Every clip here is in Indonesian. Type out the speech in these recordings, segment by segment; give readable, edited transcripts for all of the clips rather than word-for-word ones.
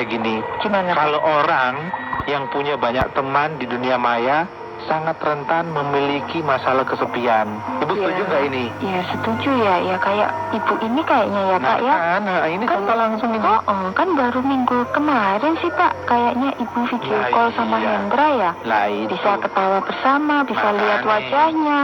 kayak gini. Gimana? Kalau orang yang punya banyak teman di dunia maya sangat rentan memiliki masalah kesepian. Ibu setuju nggak ini? Ya setuju ya. Ya kayak ibu ini kayaknya ya Pak ya. Ini contoh langsung ini. Kan baru minggu kemarin sih Pak. Kayaknya ibu video call sama Hendra ya. Lah itu. Bisa ketawa bersama, bisa lihat wajahnya.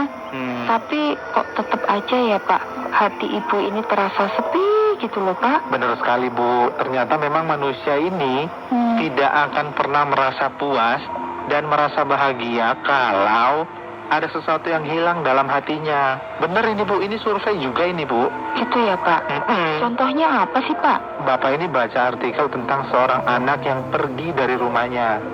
Tapi kok tetap aja ya Pak, hati ibu ini terasa sepi gitu loh Pak. Benar sekali Bu. Ternyata memang manusia ini tidak akan pernah merasa puas dan merasa bahagia kalau ada sesuatu yang hilang dalam hatinya. Bener ini Bu, ini survei juga ini Bu. Gitu ya Pak. Contohnya apa sih Pak? Bapak ini baca artikel tentang seorang anak yang pergi dari rumahnya.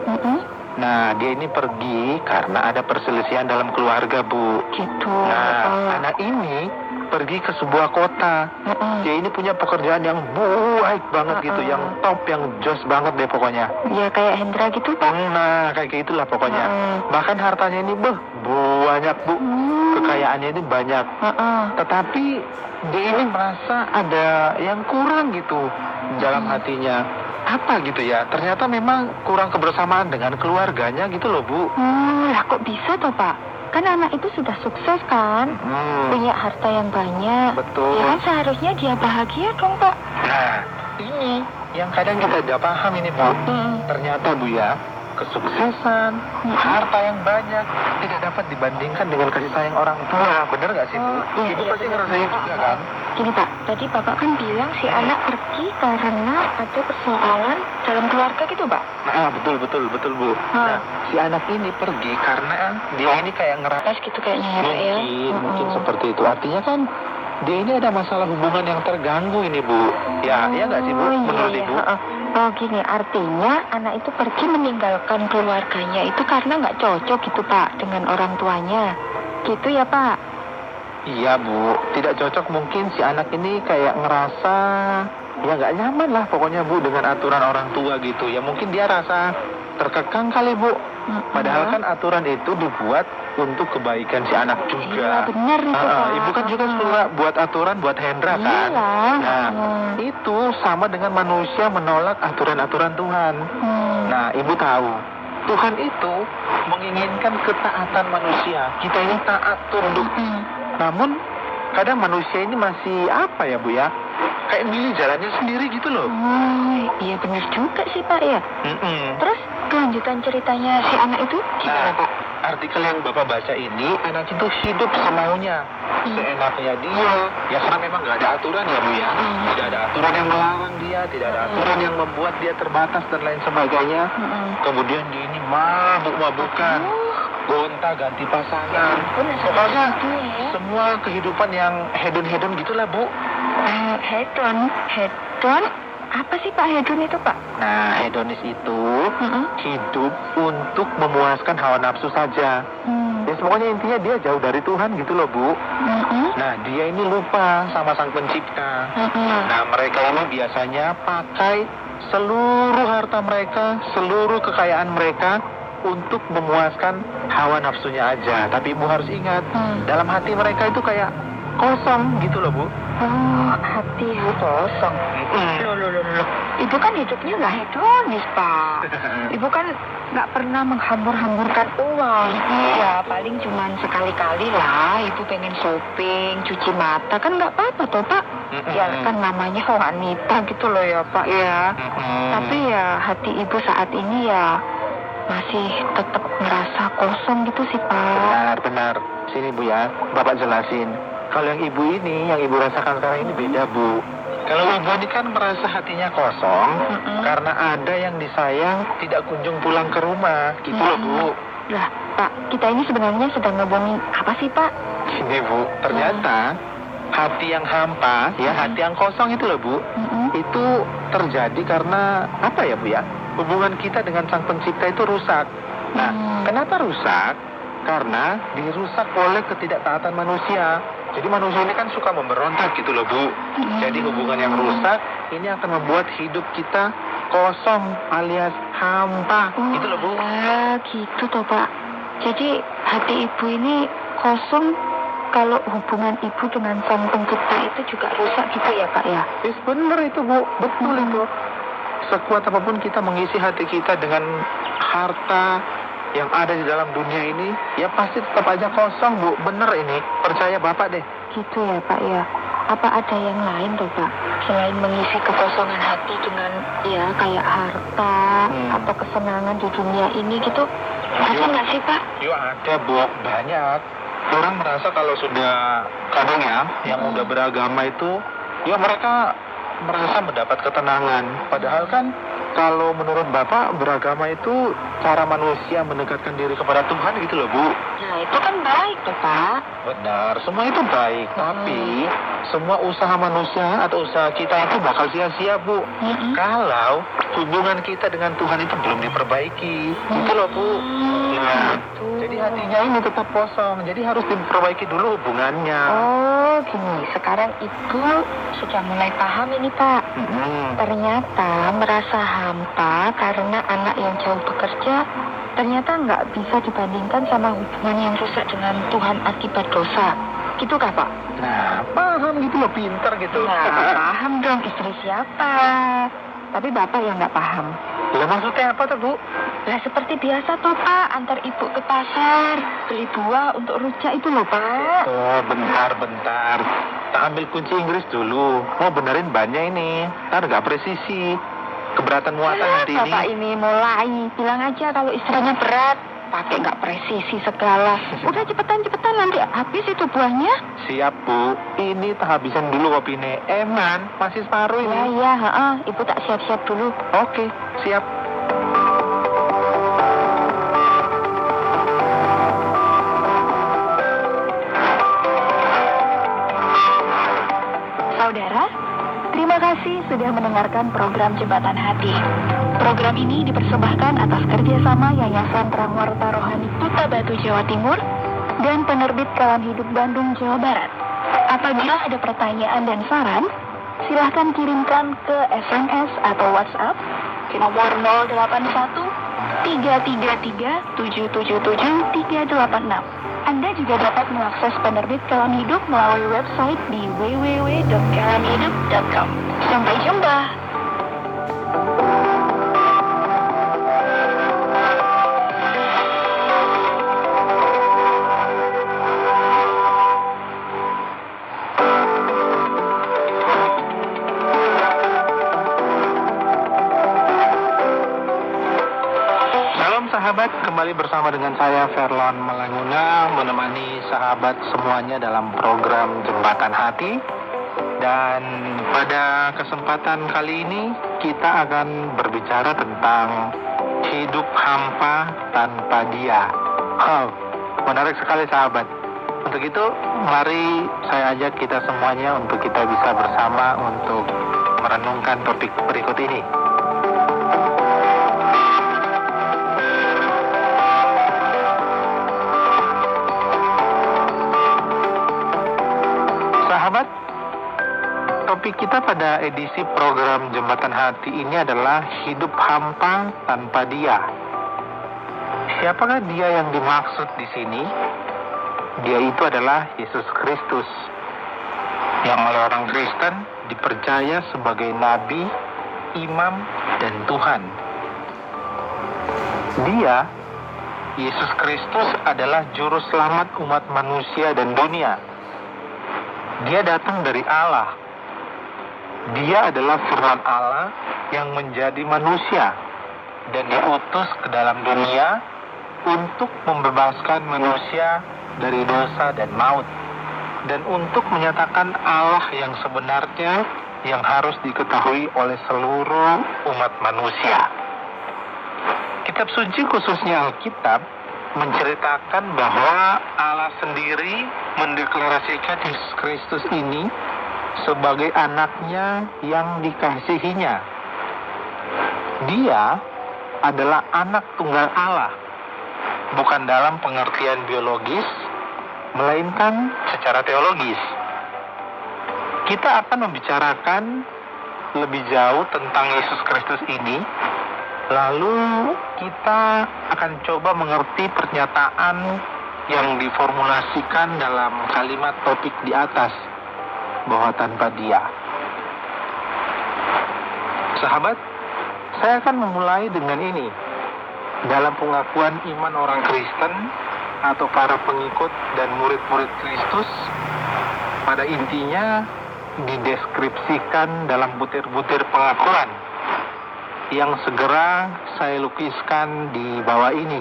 Nah, dia ini pergi karena ada perselisihan dalam keluarga Bu. Gitu. Nah, anak ini pergi ke sebuah kota. Dia ini punya pekerjaan yang baik banget gitu, yang top, yang jos banget deh pokoknya. Ya kayak Hendra gitu Pak. Nah, kayak gitulah pokoknya. Bahkan hartanya ini banyak Bu. Kekayaannya ini banyak. Tetapi dia ini merasa ada yang kurang gitu dalam hatinya. Apa gitu ya? Ternyata memang kurang kebersamaan dengan keluarganya gitu loh Bu. Lah kok bisa toh Pak? Kan anak itu sudah sukses kan, punya harta yang banyak. Betul. Ya kan seharusnya dia bahagia dong Pak. Nah, ini yang kadang kita tidak paham ini Bu. Ternyata Bu ya, kesuksesan, harta yang banyak tidak dapat dibandingkan dengan kasih sayang orang tua. Bener nggak sih Bu? Ibu pasti ngerasain juga kan? Gini Pak, tadi Bapak kan bilang si anak pergi karena ada persoalan dalam keluarga gitu Pak? Nah, betul Bu. Nah, si anak ini pergi karena dia ini kayak ngerasa gitu kayaknya ya Pak ya? Mungkin seperti itu. Artinya kan dia ini ada masalah hubungan yang terganggu ini Bu. Ya nggak sih Bu? Menurut Ibu? Oh gini, artinya anak itu pergi meninggalkan keluarganya itu karena nggak cocok gitu Pak dengan orang tuanya. Gitu ya Pak? Iya Bu, tidak cocok mungkin si anak ini kayak ngerasa ya nggak nyaman lah pokoknya Bu dengan aturan orang tua gitu. Ya mungkin dia rasa terkekang kali Bu. Padahal kan aturan itu dibuat untuk kebaikan si anak juga. Iya benar itu Pak. Ibu kan juga suka buat aturan buat Hendra kan. Nah itu sama dengan manusia menolak aturan-aturan Tuhan. Nah Ibu tahu Tuhan itu menginginkan ketaatan manusia. Kita ini taat tunduk. Namun kadang manusia ini masih apa ya Bu ya? Kayak milih jalannya sendiri gitu loh. Iya benar juga sih Pak ya. Terus kelanjutan ceritanya si anak itu gimana Pak? Artikel yang Bapak baca ini, anak itu hidup semaunya, seenaknya dia. Ya karena memang nggak ada aturan ya Bu ya. Tidak ada aturan yang melarang dia, tidak ada aturan yang membuat dia terbatas dan lain sebagainya. Kemudian dia ini mabuk-mabukan, gonta ganti pasangan. Pokoknya semua kehidupan yang hedon-hedon gitulah Bu. Hedon? Apa sih Pak hedon itu Pak? Nah, hedonis itu hidup untuk memuaskan hawa nafsu saja. Ya pokoknya intinya dia jauh dari Tuhan gitu loh Bu. Nah, dia ini lupa sama Sang Pencipta. Nah, mereka ini biasanya pakai seluruh harta mereka, seluruh kekayaan mereka untuk memuaskan hawa nafsunya aja. Tapi Ibu harus ingat, dalam hati mereka itu kayak kosong gitu loh Bu. Hati Ibu kosong. Loh. Ibu kan hidupnya nggak hedonis Pak. Ibu kan nggak pernah menghambur-hamburkan uang. Ya paling cuman sekali-kali lah. Ibu pengen shopping, cuci mata kan nggak apa-apa toh Pak. Ya kan namanya wanita gitu loh ya Pak ya. Tapi ya hati Ibu saat ini ya masih tetap merasa kosong gitu sih Pak. Benar. Sini Bu ya, Bapak jelasin. Kalau yang Ibu ini, yang Ibu rasakan sekarang ini beda Bu. Kalau Ibu ini kan merasa hatinya kosong karena ada yang disayang tidak kunjung pulang ke rumah, gitu loh Bu. Lah Pak, kita ini sebenarnya sedang ngomongin apa sih Pak? Ini Bu, ternyata hati yang hampa, ya hati yang kosong itu loh Bu, itu terjadi karena apa ya Bu ya? Hubungan kita dengan Sang Pencipta itu rusak. Nah, kenapa rusak? Karena dirusak oleh ketidaktaatan manusia. Jadi manusia ini kan suka memberontak gitu loh Bu. Jadi hubungan yang rusak ini akan membuat hidup kita kosong alias hampa. Gitu loh Bu. Gitu toh Pak. Jadi hati Ibu ini kosong kalau hubungan Ibu dengan Sang Pencipta itu juga rusak gitu ya Pak ya? Bener itu Bu, betul itu. sekuat apapun kita mengisi hati kita dengan harta yang ada di dalam dunia ini, ya pasti tetap aja kosong, Bu. Bener ini, percaya Bapak deh. Gitu ya, Pak ya. Apa ada yang lain tuh, Pak? Selain mengisi kekosongan hati dengan ya kayak harta atau kesenangan di dunia ini gitu, ada nggak sih, Pak? Yo ada, Bu. Banyak. Orang merasa kalau sudah kadang ya, yang udah beragama itu, ya mereka merasa mendapat ketenangan. Padahal kan kalau menurut Bapak beragama itu cara manusia mendekatkan diri kepada Tuhan gitu loh, Bu. Nah, itu kan baik tuh, Pak. Benar, semua itu baik. Tapi semua usaha manusia atau usaha kita itu bakal sia-sia, Bu. Kalau hubungan kita dengan Tuhan itu belum diperbaiki. Gitu loh, Bu. Nah, jadi hatinya ini tetap kosong. Jadi harus diperbaiki dulu hubungannya. Oh, gini. Sekarang itu sudah mulai paham ini, Pak. Ternyata merasa hampa karena anak yang jauh bekerja ternyata nggak bisa dibandingkan sama hubungan yang rusak dengan Tuhan akibat dosa. Gitu kah, Pak? Nah, paham gitu loh, pinter gitu. Nah, paham dong istri siapa. Tapi Bapak yang nggak paham. Lah maksudnya apa tuh, Bu? Lah seperti biasa toh, Pak. Antar ibu ke pasar, beli buah untuk rujak itu loh, Pak. Oh, bentar. Tak ambil kunci Inggris dulu. Mau benerin bannya ini. Ntar nggak presisi. Keberatan muatan nanti ini. Bapak ini mulai. Bilang aja kalau istrinya berat. Pakai nggak presisi segala. Udah cepetan nanti habis itu buahnya. Siap, Bu. Ini tak habisan dulu kopinya. Eman, masih separuh ini. Iya, Ibu tak siap-siap dulu. Oke, siap. Saudara, terima kasih sudah mendengarkan program Jembatan Hati. Program ini dipersembahkan atas kerjasama Yayasan Terang Warta Rohani Kota Batu, Jawa Timur, dan penerbit Kalam Hidup Bandung, Jawa Barat. Apabila ada pertanyaan dan saran, silahkan kirimkan ke SMS atau WhatsApp ke nomor 081 333 777 386. Anda juga dapat mengakses penerbit Kalam Hidup melalui website di www.kalamhidup.com. Sampai jumpa. Sahabat, kembali bersama dengan saya Verlon Melanguna, menemani sahabat semuanya dalam program Jembatan Hati. Dan pada kesempatan kali ini kita akan berbicara tentang hidup hampa tanpa Dia. Oh, menarik sekali sahabat. Untuk itu, mari saya ajak kita semuanya untuk kita bisa bersama untuk merenungkan topik berikut ini. Sahabat, topik kita pada edisi program Jembatan Hati ini adalah hidup hampa tanpa Dia. Siapakah Dia yang dimaksud di sini? Dia itu adalah Yesus Kristus, yang oleh orang Kristen dipercaya sebagai nabi, imam, dan Tuhan. Dia, Yesus Kristus, adalah juru selamat umat manusia dan dunia. Dia datang dari Allah. Dia adalah firman Allah yang menjadi manusia dan diutus ke dalam dunia untuk membebaskan manusia dari dosa dan maut, dan untuk menyatakan Allah yang sebenarnya yang harus diketahui oleh seluruh umat manusia. Kitab suci, khususnya Alkitab, menceritakan bahwa Allah sendiri mendeklarasikan Yesus Kristus ini sebagai anaknya yang dikasihinya. Dia adalah anak tunggal Allah, bukan dalam pengertian biologis, melainkan secara teologis. Kita akan membicarakan lebih jauh tentang Yesus Kristus ini. Lalu kita akan coba mengerti pernyataan yang diformulasikan dalam kalimat topik di atas, bahwa tanpa Dia. Sahabat, Saya akan memulai dengan ini. Dalam pengakuan iman orang Kristen atau para pengikut dan murid-murid Kristus, pada intinya dideskripsikan dalam butir-butir pengakuan yang segera saya lukiskan di bawah ini.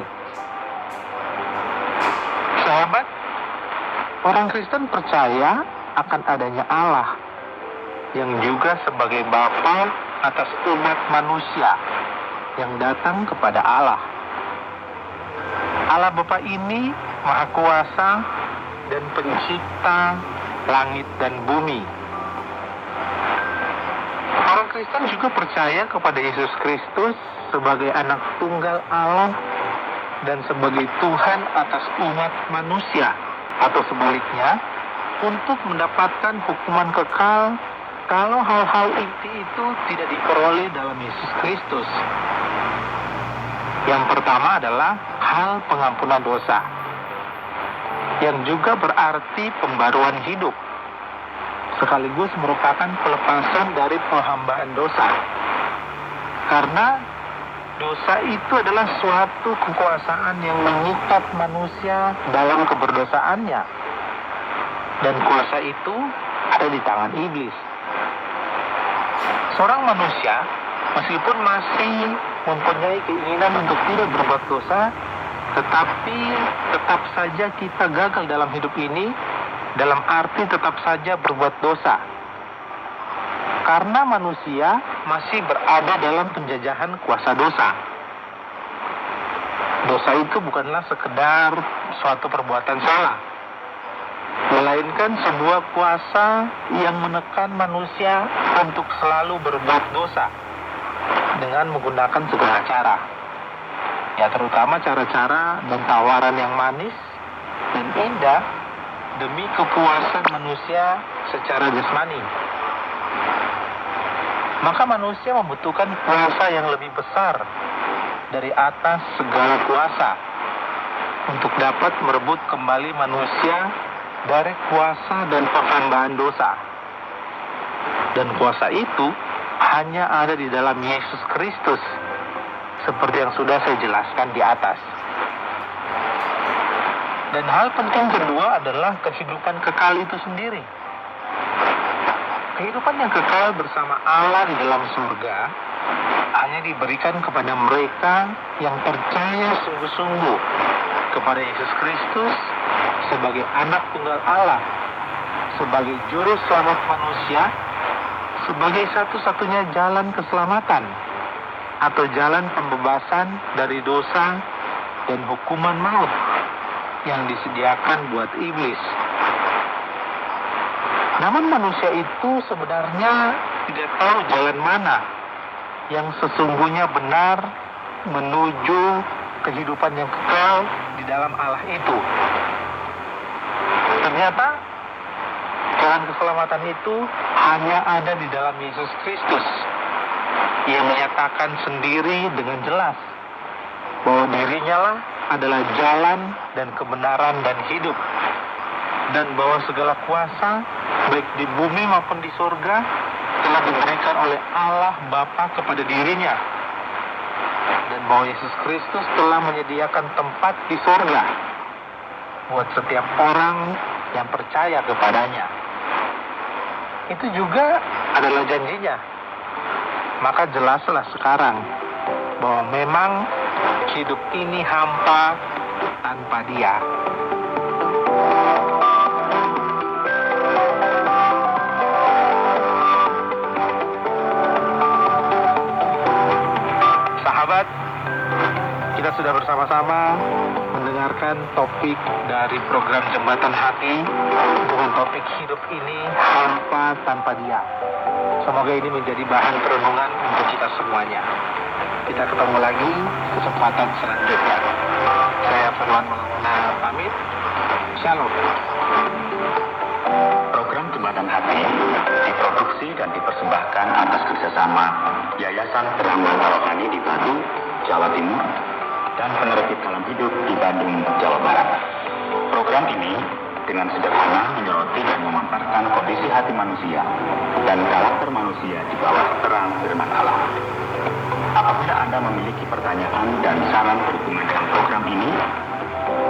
Sahabat, orang Kristen percaya akan adanya Allah yang juga sebagai Bapa atas umat manusia yang datang kepada Allah. Allah Bapa ini Maha Kuasa dan Pencipta langit dan bumi. Orang Kristen juga percaya kepada Yesus Kristus sebagai anak tunggal Allah dan sebagai Tuhan atas umat manusia, atau sebaliknya, untuk mendapatkan hukuman kekal kalau hal-hal inti itu tidak diperoleh dalam Yesus Kristus. Yang pertama adalah hal pengampunan dosa, yang juga berarti pembaruan hidup, sekaligus merupakan pelepasan dari penghambaan dosa. Karena dosa itu adalah suatu kekuasaan yang mengikat manusia dalam keberdosaannya, dan kuasa itu ada di tangan iblis. Seorang manusia, meskipun masih mempunyai keinginan untuk tidak berbuat dosa, tetapi tetap saja kita gagal dalam hidup ini, dalam arti tetap saja berbuat dosa. Karena manusia masih berada dalam penjajahan kuasa dosa. Dosa itu bukanlah sekedar suatu perbuatan salah, melainkan sebuah kuasa yang menekan manusia untuk selalu berbuat dosa dengan menggunakan segala cara. Ya, terutama cara-cara dan tawaran yang manis dan indah demi kepuasan manusia secara jasmani. Maka manusia membutuhkan kuasa yang lebih besar dari atas segala kuasa untuk dapat merebut kembali manusia dari kuasa dan penghambaan dosa. Dan kuasa itu hanya ada di dalam Yesus Kristus, seperti yang sudah saya jelaskan di atas. Dan hal penting kedua adalah kehidupan kekal itu sendiri. Kehidupan yang kekal bersama Allah di dalam surga hanya diberikan kepada mereka yang percaya sungguh-sungguh kepada Yesus Kristus sebagai anak tunggal Allah, sebagai juru selamat manusia, sebagai satu-satunya jalan keselamatan atau jalan pembebasan dari dosa dan hukuman maut yang disediakan buat iblis. Namun manusia itu sebenarnya tidak tahu jalan mana yang sesungguhnya benar menuju kehidupan yang kekal di dalam Allah itu. Ternyata jalan keselamatan itu hanya ada di dalam Yesus Kristus. Ia menyatakan sendiri dengan jelas bahwa dirinya lah adalah jalan dan kebenaran dan hidup, dan bahwa segala kuasa baik di bumi maupun di surga telah diberikan oleh Allah Bapa kepada dirinya, dan bahwa Yesus Kristus telah menyediakan tempat di surga buat setiap orang yang percaya kepadanya. Itu juga adalah janjinya. Maka jelaslah sekarang bahwa memang hidup ini hampa tanpa Dia. Sahabat, kita sudah bersama-sama mendengarkan topik dari program Jembatan Hati dengan topik hidup ini hampa tanpa Dia. Semoga ini menjadi bahan perenungan untuk kita semuanya. Kita ketemu lagi kesempatan selanjutnya. Saya Firman Maulana pamit. Shalom. Program Jembatan Hati diproduksi dan dipersembahkan atas kerjasama Yayasan Terang Rohani di Batu, Jawa Timur, dan Penerbit Dalam Hidup di Bandung, Jawa Barat. Program ini dengan sederhana menyoroti dan memaparkan kondisi hati manusia dan karakter manusia di bawah terang firman Allah. Apabila Anda memiliki pertanyaan dan saran berhubungan dengan program ini,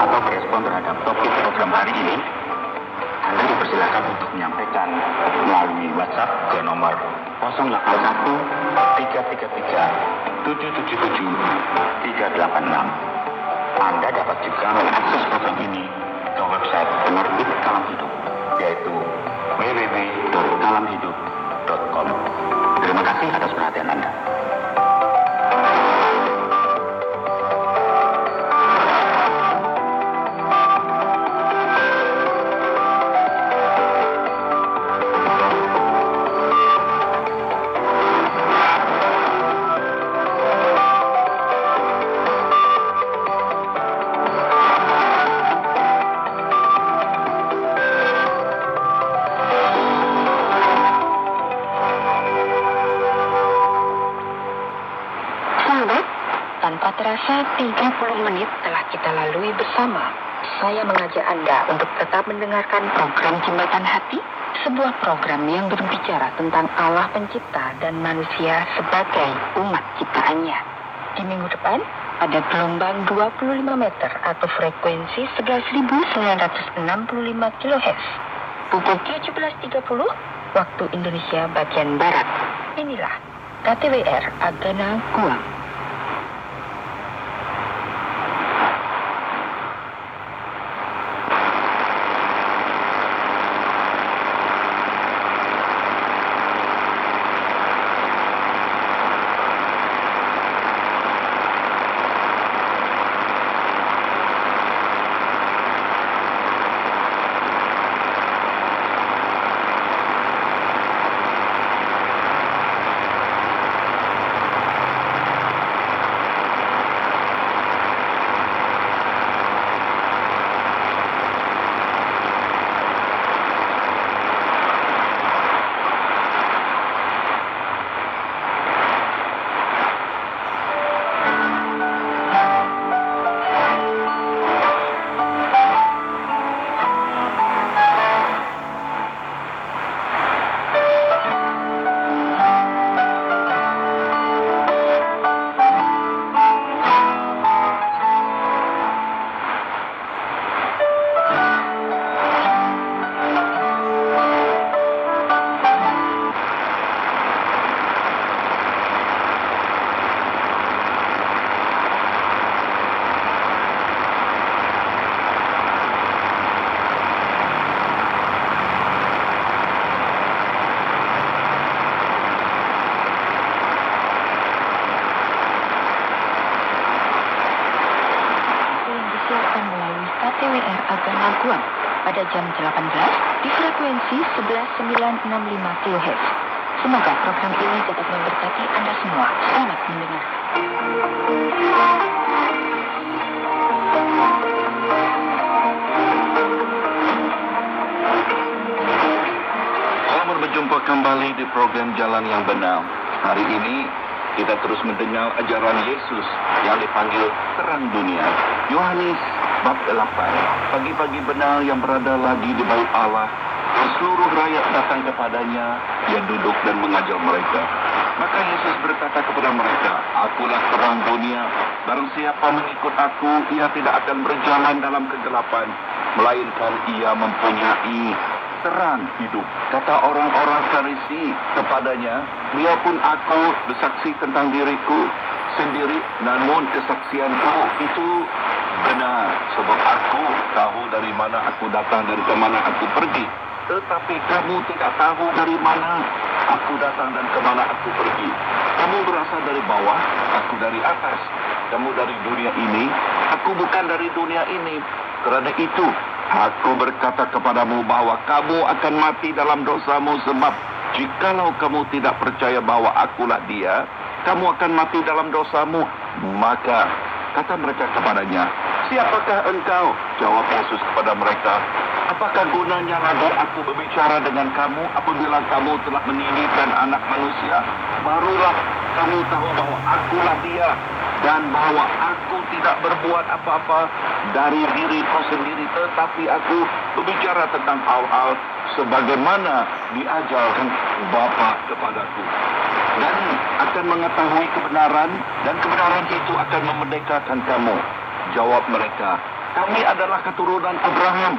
atau berespon terhadap topik program hari ini, Anda dipersilakan untuk menyampaikan melalui WhatsApp ke nomor 081 333 777 386. Anda dapat juga mengakses program ini ke website Penerbit Kalam Hidup, yaitu www.kalamhidup.com. Terima kasih atas perhatian Anda. Tanpa terasa 30 menit telah kita lalui bersama. Saya mengajak Anda untuk tetap mendengarkan program Jembatan Hati, sebuah program yang berbicara tentang Allah Pencipta dan manusia sebagai umat ciptaannya. Di minggu depan, ada gelombang 25 meter atau frekuensi 11.965 kHz. Pukul 17.30, waktu Indonesia bagian Barat. Inilah KTWR Agana Guam. KTWR Agama Guam pada jam 18 di frekuensi 11965 kHz. Semoga program ini dapat memberkati Anda semua. Selamat mendengar. Selamat berjumpa kembali di program Jalan yang Benar. Hari ini kita terus mendengar ajaran Yesus yang dipanggil terang dunia. Yohanes bab 8. Pagi-pagi benar yang berada lagi di bait Allah, seluruh rakyat datang kepadanya, dia duduk dan mengajar mereka. Maka Yesus berkata kepada mereka, "Akulah terang dunia. Barang siapa mengikut aku, ia tidak akan berjalan dalam kegelapan, melainkan ia mempunyai terang hidup." Kata orang-orang Farisi kepadanya, "Biarpun aku bersaksi tentang diriku sendiri, namun kesaksianku itu benar, sebab aku tahu dari mana aku datang dan ke mana aku pergi. Tetapi kamu tidak tahu dari mana aku datang dan ke mana aku pergi. Kamu berasal dari bawah, aku dari atas. Kamu dari dunia ini, aku bukan dari dunia ini. Kerana itu, aku berkata kepadamu bahwa kamu akan mati dalam dosamu, sebab jikalau kamu tidak percaya bahwa akulah dia, kamu akan mati dalam dosamu." Maka kata mereka kepadanya, "Siapakah engkau?" Jawab Yesus kepada mereka, Apakah gunanya lagi aku berbicara dengan kamu apabila kamu telah meninikan anak manusia? Barulah kamu tahu bahwa akulah dia dan bahwa aku tidak berbuat apa-apa dari diriku sendiri, tetapi aku berbicara tentang hal-hal sebagaimana diajarkan Bapa kepadaku. Dan akan mengetahui kebenaran, dan kebenaran itu akan memerdekakan kamu. Jawab mereka, kami adalah keturunan Abraham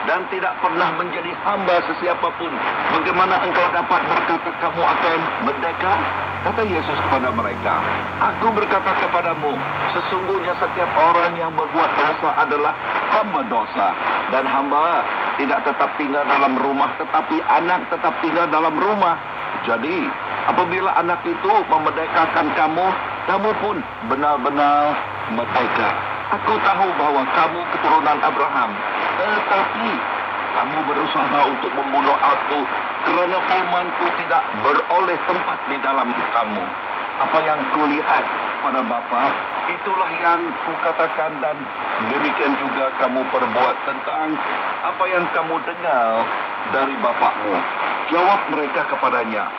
dan tidak pernah menjadi hamba sesiapapun. Bagaimana engkau dapat berkata kamu akan merdeka? Kata Yesus kepada mereka, aku berkata kepadamu, sesungguhnya setiap orang yang berbuat dosa adalah hamba dosa. Dan hamba tidak tetap tinggal dalam rumah, tetapi anak tetap tinggal dalam rumah. Jadi, apabila anak itu memerdekakan kamu, kamu pun benar-benar merdeka. Aku tahu bahwa kamu keturunan Abraham, tetapi kamu berusaha untuk membunuh aku kerana firmanku tidak beroleh tempat di dalam kamu. Apa yang kulihat pada Bapa, itulah yang kukatakan, dan demikian juga kamu perbuat tentang apa yang kamu dengar dari bapakmu. Jawab mereka kepadanya,